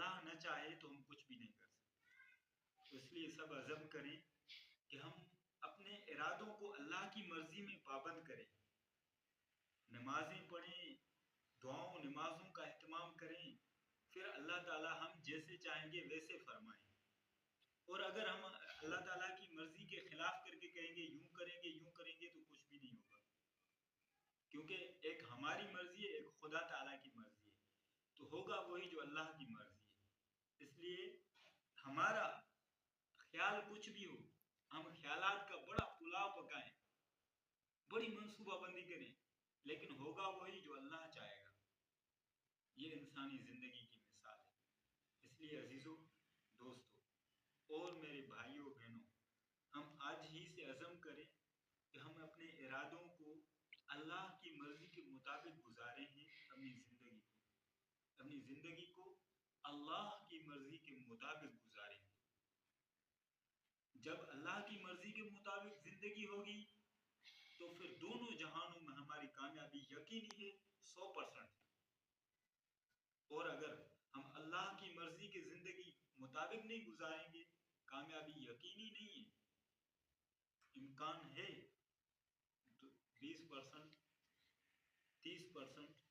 اللہ نہ چاہے تو ہم کچھ بھی نہیں کر سکتے. تو اس لیے سب عزم کریں کہ ہم اپنے ارادوں کو اللہ کی مرضی میں پابند کریں، نمازیں پڑھیں، دعاؤں نمازوں کا اہتمام کریں، پھر اللہ تعالیٰ ہم جیسے چاہیں گے ویسے فرمائیں. اور اگر ہم اللہ تعالیٰ کی مرضی کے خلاف کر کے کہیں گے یوں کریں گے تو کچھ بھی نہیں ہوگا، کیونکہ ایک ہماری مرضی ہے، ایک خدا تعالیٰ کی مرضی ہے، تو ہوگا وہی جو اللہ کی مرضی ہے. اس لیے ہمارا خیال کچھ بھی ہو، ہم خیالات کا بڑا پلاؤ پکائیں، بڑی منصوبہ بندی کریں، لیکن ہوگا وہی جو اللہ چاہے گا. یہ انسانی زندگی کی مثال ہے. اس لیے عزیزوں، دوستوں اور میرے بھائیوں بہنوں، ہم آج ہی سے عزم کریں کہ ہم اپنے ارادوں کو اللہ کی مرضی کے مطابق گزاریں گے. اپنی زندگی کو اللہ کی مرضی کے مطابق گزاریں گے. جب اللہ کی مرضی کے مطابق زندگی ہوگی تو پھر دونوں جہانوں میں ہماری کامیابی یقینی ہے، 100%. اور اگر ہم اللہ کی مرضی کی زندگی مطابق نہیں گزاریں گے، کامیابی یقینی نہیں ہے. امکان ہے 20%، 30%،